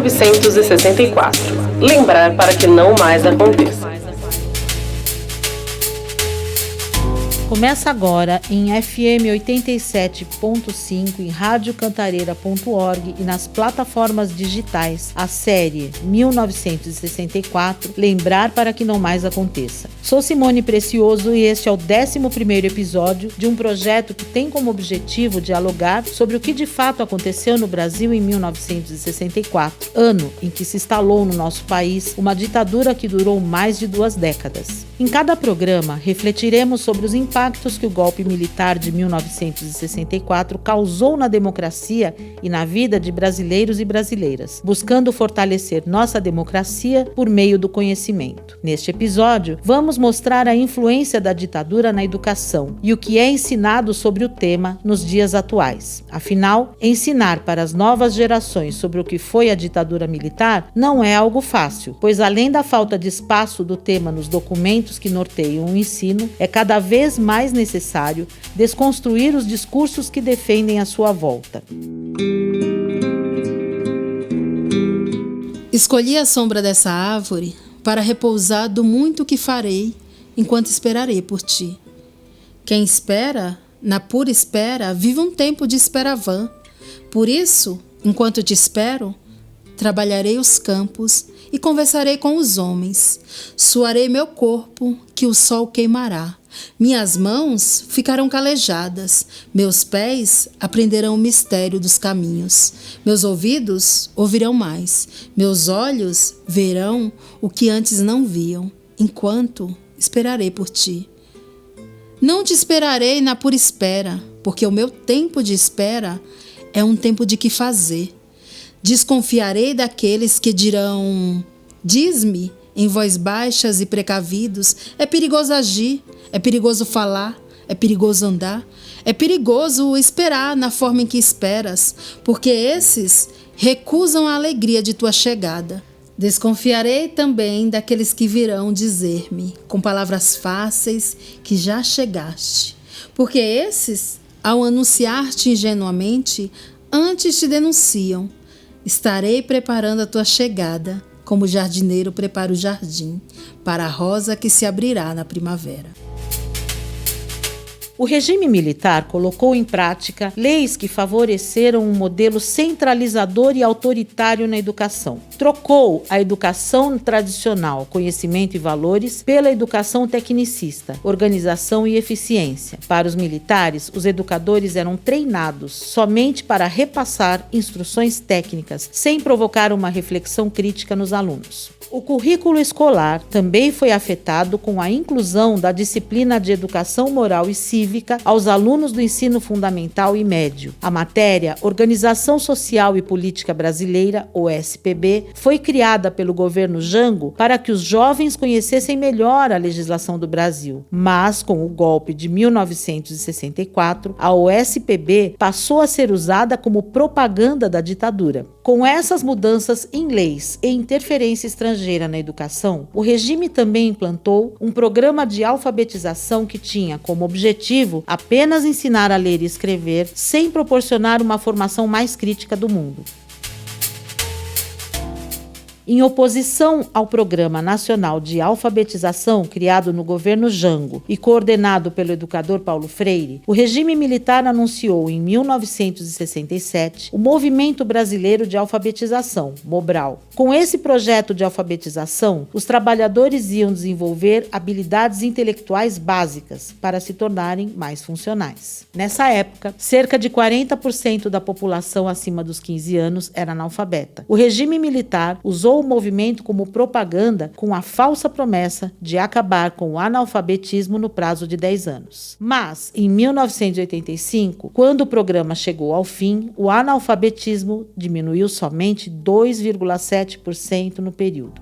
1964. Lembrar para que não mais aconteça. Começa agora em FM 87.5, em radiocantareira.org e nas plataformas digitais a série 1964, Lembrar para que não mais aconteça. Sou Simone Precioso e este é o 11º episódio de um projeto que tem como objetivo dialogar sobre o que de fato aconteceu no Brasil em 1964, ano em que se instalou no nosso país uma ditadura que durou mais de 2 décadas. Em cada programa, refletiremos sobre os impactos que o golpe militar de 1964 causou na democracia e na vida de brasileiros e brasileiras, buscando fortalecer nossa democracia por meio do conhecimento. Neste episódio, vamos mostrar a influência da ditadura na educação e o que é ensinado sobre o tema nos dias atuais. Afinal, ensinar para as novas gerações sobre o que foi a ditadura militar não é algo fácil, pois além da falta de espaço do tema nos documentos que norteiam o ensino, é cada vez mais necessário desconstruir os discursos que defendem a sua volta. Escolhi a sombra dessa árvore para repousar do muito que farei enquanto esperarei por ti. Quem espera, na pura espera, vive um tempo de espera vã. Por isso, enquanto te espero, trabalharei os campos e conversarei com os homens. Suarei meu corpo, que o sol queimará. Minhas mãos ficarão calejadas. Meus pés aprenderão o mistério dos caminhos. Meus ouvidos ouvirão mais. Meus olhos verão o que antes não viam, enquanto esperarei por ti. Não te esperarei na pura espera, porque o meu tempo de espera é um tempo de que fazer. Desconfiarei daqueles que dirão: diz-me, em voz baixas e precavidos, é perigoso agir, é perigoso falar, é perigoso andar, é perigoso esperar na forma em que esperas, porque esses recusam a alegria de tua chegada. Desconfiarei também daqueles que virão dizer-me, com palavras fáceis, que já chegaste, porque esses, ao anunciar-te ingenuamente, antes te denunciam. Estarei preparando a tua chegada, como o jardineiro prepara o jardim, para a rosa que se abrirá na primavera. O regime militar colocou em prática leis que favoreceram um modelo centralizador e autoritário na educação. Trocou a educação tradicional, conhecimento e valores, pela educação tecnicista, organização e eficiência. Para os militares, os educadores eram treinados somente para repassar instruções técnicas, sem provocar uma reflexão crítica nos alunos. O currículo escolar também foi afetado com a inclusão da disciplina de Educação Moral e Cívica aos alunos do ensino fundamental e médio. A matéria Organização Social e Política Brasileira, OSPB, foi criada pelo governo Jango para que os jovens conhecessem melhor a legislação do Brasil. Mas, com o golpe de 1964, a OSPB passou a ser usada como propaganda da ditadura. Com essas mudanças em leis e interferência estrangeira na educação, o regime também implantou um programa de alfabetização que tinha como objetivo apenas ensinar a ler e escrever, sem proporcionar uma formação mais crítica do mundo. Em oposição ao Programa Nacional de Alfabetização criado no governo Jango e coordenado pelo educador Paulo Freire, o regime militar anunciou em 1967 o Movimento Brasileiro de Alfabetização, Mobral. Com esse projeto de alfabetização, os trabalhadores iam desenvolver habilidades intelectuais básicas para se tornarem mais funcionais. Nessa época, cerca de 40% da população acima dos 15 anos era analfabeta. O regime militar usou o movimento como propaganda com a falsa promessa de acabar com o analfabetismo no prazo de 10 anos. Mas, em 1985, quando o programa chegou ao fim, o analfabetismo diminuiu somente 2,7% no período.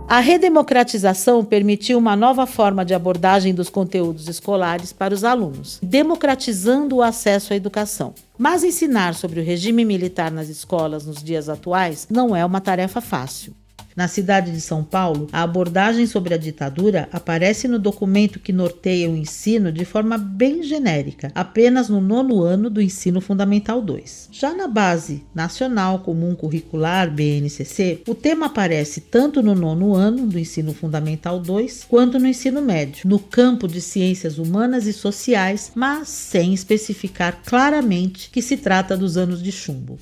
A redemocratização permitiu uma nova forma de abordagem dos conteúdos escolares para os alunos, democratizando o acesso à educação. Mas ensinar sobre o regime militar nas escolas nos dias atuais não é uma tarefa fácil. Na cidade de São Paulo, a abordagem sobre a ditadura aparece no documento que norteia o ensino de forma bem genérica, apenas no 9º ano do Ensino Fundamental 2. Já na Base Nacional Comum Curricular, BNCC, o tema aparece tanto no 9º ano do Ensino Fundamental 2, quanto no ensino médio, no campo de ciências humanas e sociais, mas sem especificar claramente que se trata dos anos de chumbo.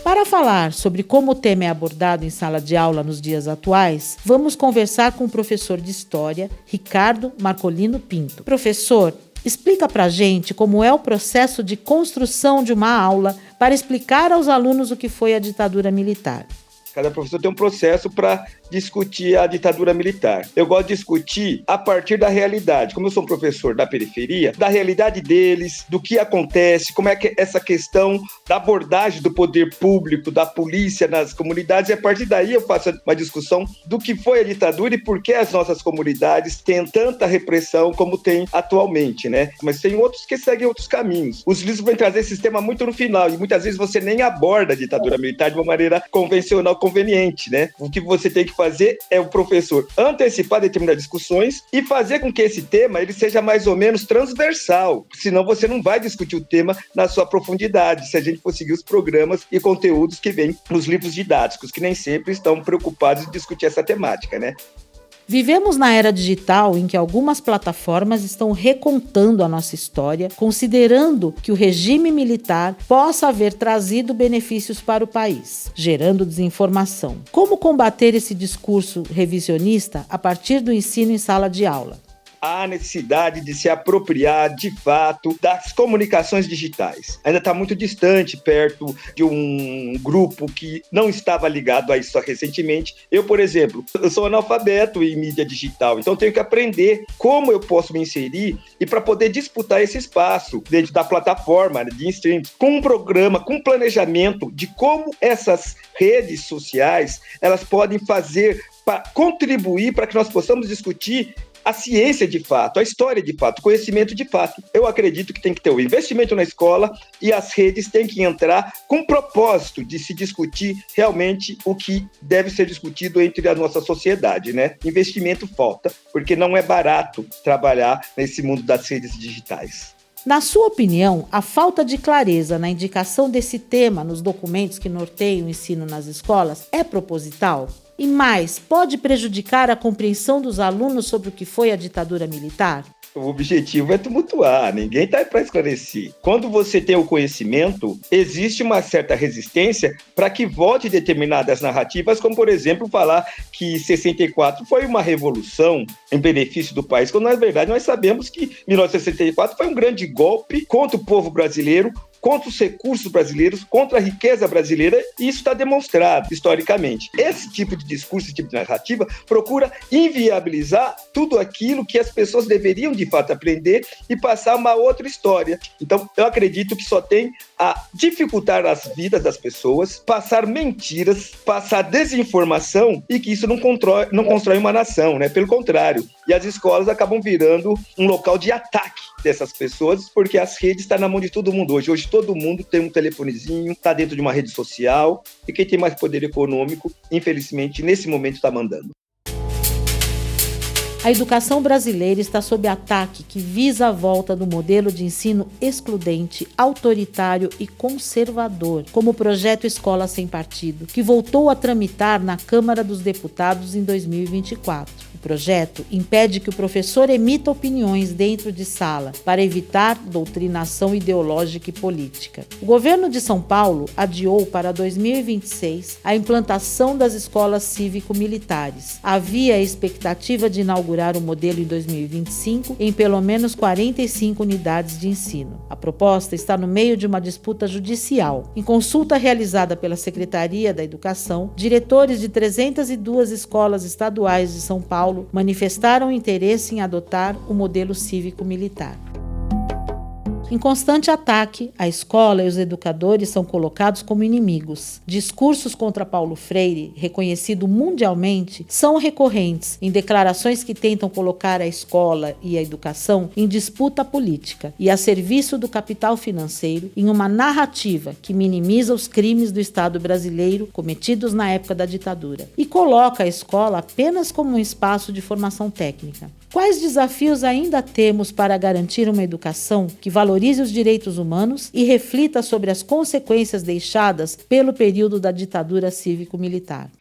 Para falar sobre como o tema é abordado em sala de aula nos dias atuais, vamos conversar com o professor de História, Ricardo Marcolino Pinto. Professor, explica pra gente como é o processo de construção de uma aula para explicar aos alunos o que foi a ditadura militar. Cada professor tem um processo para discutir a ditadura militar. Eu gosto de discutir a partir da realidade. Como eu sou um professor da periferia, da realidade deles, do que acontece, como é que essa questão da abordagem do poder público, da polícia nas comunidades, e a partir daí eu faço uma discussão do que foi a ditadura e por que as nossas comunidades têm tanta repressão como tem atualmente, né? Mas tem outros que seguem outros caminhos. Os livros vão trazer esse tema muito no final e muitas vezes você nem aborda a ditadura militar de uma maneira convencional, conveniente, né? O que você tem que fazer é o professor antecipar determinadas discussões e fazer com que esse tema ele seja mais ou menos transversal, senão você não vai discutir o tema na sua profundidade, se a gente for seguir os programas e conteúdos que vêm nos livros didáticos, que nem sempre estão preocupados em discutir essa temática, né? Vivemos na era digital em que algumas plataformas estão recontando a nossa história, considerando que o regime militar possa haver trazido benefícios para o país, gerando desinformação. Como combater esse discurso revisionista a partir do ensino em sala de aula? Há necessidade de se apropriar, de fato, das comunicações digitais. Ainda está muito distante, perto de um grupo que não estava ligado a isso recentemente. Eu, por exemplo, eu sou analfabeto em mídia digital, então tenho que aprender como eu posso me inserir e para poder disputar esse espaço dentro da plataforma de streaming, com um programa, com um planejamento de como essas redes sociais elas podem fazer para contribuir para que nós possamos discutir a ciência de fato, a história de fato, o conhecimento de fato. Eu acredito que tem que ter o investimento na escola e as redes têm que entrar com o propósito de se discutir realmente o que deve ser discutido entre a nossa sociedade, né? Investimento falta, porque não é barato trabalhar nesse mundo das redes digitais. Na sua opinião, a falta de clareza na indicação desse tema nos documentos que norteiam o ensino nas escolas é proposital? E mais, pode prejudicar a compreensão dos alunos sobre o que foi a ditadura militar? O objetivo é tumultuar, ninguém está aí para esclarecer. Quando você tem o conhecimento, existe uma certa resistência para que volte determinadas narrativas, como, por exemplo, falar que 64 foi uma revolução em benefício do país, quando, na verdade, nós sabemos que 1964 foi um grande golpe contra o povo brasileiro, contra os recursos brasileiros, contra a riqueza brasileira, e isso está demonstrado historicamente. Esse tipo de discurso, esse tipo de narrativa, procura inviabilizar tudo aquilo que as pessoas deveriam, de fato, aprender e passar uma outra história. Então, eu acredito que só tem a dificultar as vidas das pessoas, passar mentiras, passar desinformação, e que isso não constrói uma nação, né? Pelo contrário. E as escolas acabam virando um local de ataque dessas pessoas, porque as redes estão na mão de todo mundo hoje. Hoje todo mundo tem um telefonezinho, está dentro de uma rede social, e quem tem mais poder econômico, infelizmente, nesse momento está mandando. A educação brasileira está sob ataque que visa a volta do modelo de ensino excludente, autoritário e conservador, como o projeto Escola Sem Partido, que voltou a tramitar na Câmara dos Deputados em 2024. O projeto impede que o professor emita opiniões dentro de sala para evitar doutrinação ideológica e política. O governo de São Paulo adiou para 2026 a implantação das escolas cívico-militares. Havia a expectativa de inaugurar o modelo em 2025 em pelo menos 45 unidades de ensino. A proposta está no meio de uma disputa judicial. Em consulta realizada pela Secretaria da Educação, diretores de 302 escolas estaduais de São Paulo manifestaram interesse em adotar o modelo cívico-militar. Em constante ataque, a escola e os educadores são colocados como inimigos. Discursos contra Paulo Freire, reconhecido mundialmente, são recorrentes em declarações que tentam colocar a escola e a educação em disputa política e a serviço do capital financeiro, em uma narrativa que minimiza os crimes do Estado brasileiro cometidos na época da ditadura e coloca a escola apenas como um espaço de formação técnica. Quais desafios ainda temos para garantir uma educação que valorize os direitos humanos e reflita sobre as consequências deixadas pelo período da ditadura cívico-militar?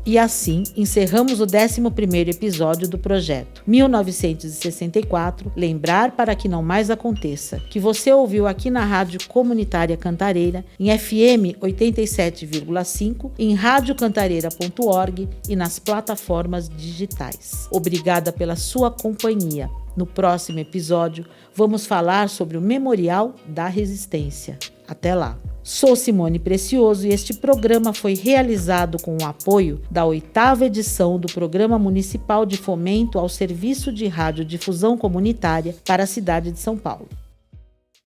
E assim, encerramos o 11º episódio do projeto 1964, Lembrar para que não mais aconteça, que você ouviu aqui na Rádio Comunitária Cantareira, em FM 87,5, em radiocantareira.org e nas plataformas digitais. Obrigada pela sua companhia. No próximo episódio, vamos falar sobre o Memorial da Resistência. Até lá! Sou Simone Precioso e este programa foi realizado com o apoio da 8ª edição do Programa Municipal de Fomento ao Serviço de Radiodifusão Comunitária para a cidade de São Paulo.